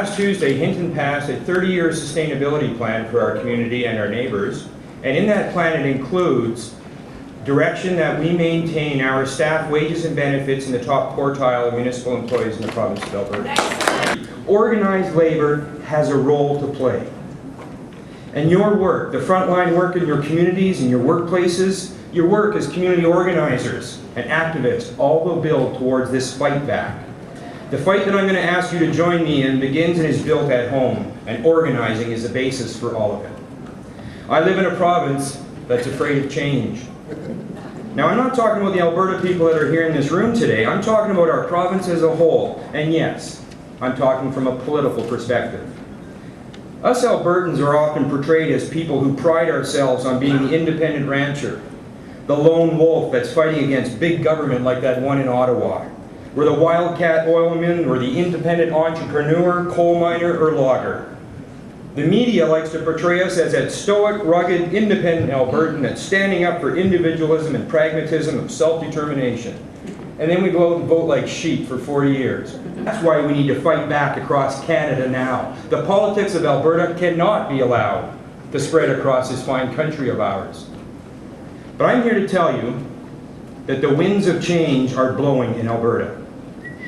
Last Tuesday, Hinton passed a 30-year sustainability plan for our community and our neighbors, and in that plan it includes direction that we maintain our staff wages and benefits in the top quartile of municipal employees in the province of Alberta. Organized labor has a role to play. And your work, the frontline work in your communities and your workplaces, your work as community organizers and activists all will build towards this fight back. The fight that I'm going to ask you to join me in begins and is built at home, and organizing is the basis for all of it. I live in a province that's afraid of change. Now, I'm not talking about the Alberta people that are here in this room today. I'm talking about our province as a whole. And yes, I'm talking from a political perspective. Us Albertans are often portrayed as people who pride ourselves on being the independent rancher, the lone wolf that's fighting against big government like that one in Ottawa. We're the wildcat oilman, or the independent entrepreneur, coal miner, or logger. The media likes to portray us as that stoic, rugged, independent Albertan that's standing up for individualism and pragmatism of self-determination. And then we go out and vote like sheep for 40 years. That's why we need to fight back across Canada now. The politics of Alberta cannot be allowed to spread across this fine country of ours. But I'm here to tell you that the winds of change are blowing in Alberta.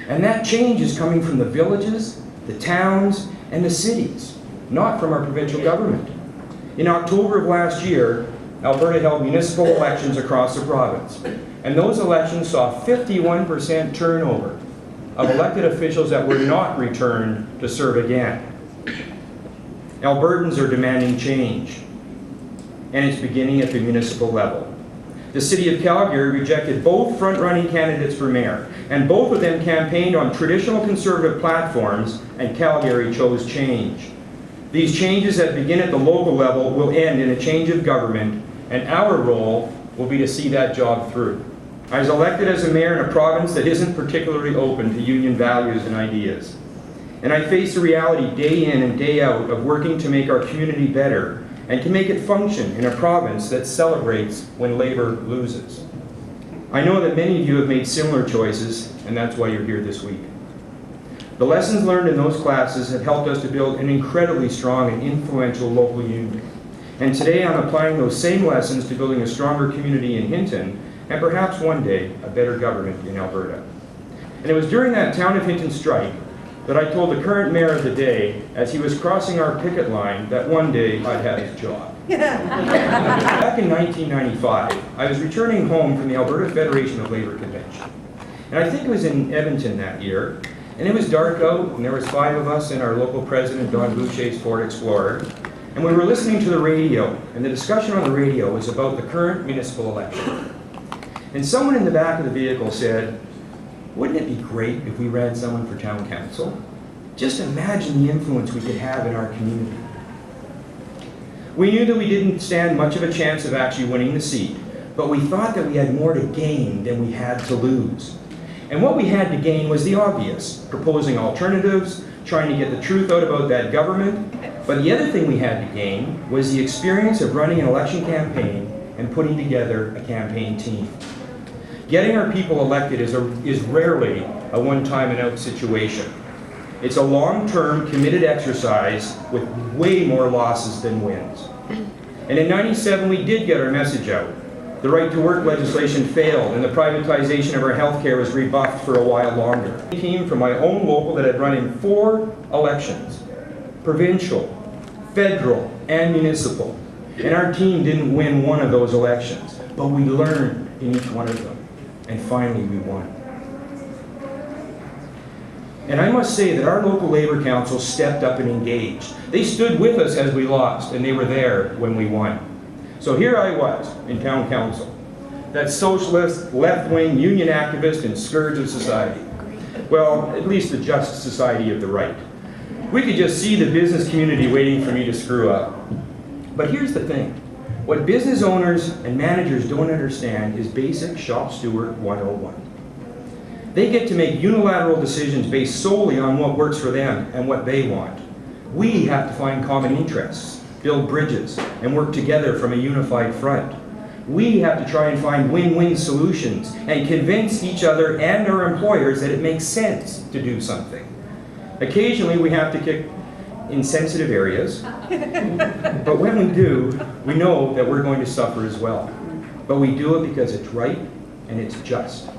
And that change is coming from the villages, the towns, and the cities, not from our provincial government. In October of last year, Alberta held municipal elections across the province. And those elections saw 51% turnover of elected officials that were not returned to serve again. Albertans are demanding change, and it's beginning at the municipal level. The City of Calgary rejected both front-running candidates for mayor, and both of them campaigned on traditional conservative platforms, and Calgary chose change. These changes that begin at the local level will end in a change of government, and our role will be to see that job through. I was elected as a mayor in a province that isn't particularly open to union values and ideas. And I face the reality day in and day out of working to make our community better and to make it function in a province that celebrates when labor loses. I know that many of you have made similar choices, and that's why you're here this week. The lessons learned in those classes have helped us to build an incredibly strong and influential local union. And today I'm applying those same lessons to building a stronger community in Hinton, and perhaps one day, a better government in Alberta. And it was during that Town of Hinton strike that I told the current mayor of the day, as he was crossing our picket line, that one day I'd have his job. Back in 1995, I was returning home from the Alberta Federation of Labor Convention. And I think it was in Edmonton that year, and it was dark out, and there was 5 of us and our local president, Don Boucher's Ford Explorer, and we were listening to the radio, and the discussion on the radio was about the current municipal election. And someone in the back of the vehicle said, "Wouldn't it be great if we ran someone for town council? Just imagine the influence we could have in our community." We knew that we didn't stand much of a chance of actually winning the seat, but we thought that we had more to gain than we had to lose. And what we had to gain was the obvious: proposing alternatives, trying to get the truth out about that government. But the other thing we had to gain was the experience of running an election campaign and putting together a campaign team. Getting our people elected is rarely a one-time and out situation. It's a long-term, committed exercise with way more losses than wins. And in '97, we did get our message out. The right-to-work legislation failed, and the privatization of our health care was rebuffed for a while longer. A team from my own local that had run in 4 elections, provincial, federal, and municipal. And our team didn't win one of those elections, but we learned in each one of them. And finally, we won. And I must say that our local labor council stepped up and engaged. They stood with us as we lost, and they were there when we won. So here I was in town council, that socialist, left-wing union activist and scourge of society. Well, at least the just society of the right. We could just see the business community waiting for me to screw up. But here's the thing. What business owners and managers don't understand is basic shop steward 101. They get to make unilateral decisions based solely on what works for them and what they want. We have to find common interests, build bridges, and work together from a unified front. We have to try and find win-win solutions and convince each other and our employers that it makes sense to do something. Occasionally, we have to kick in sensitive areas, but when we do, we know that we're going to suffer as well. But we do it because it's right and it's just.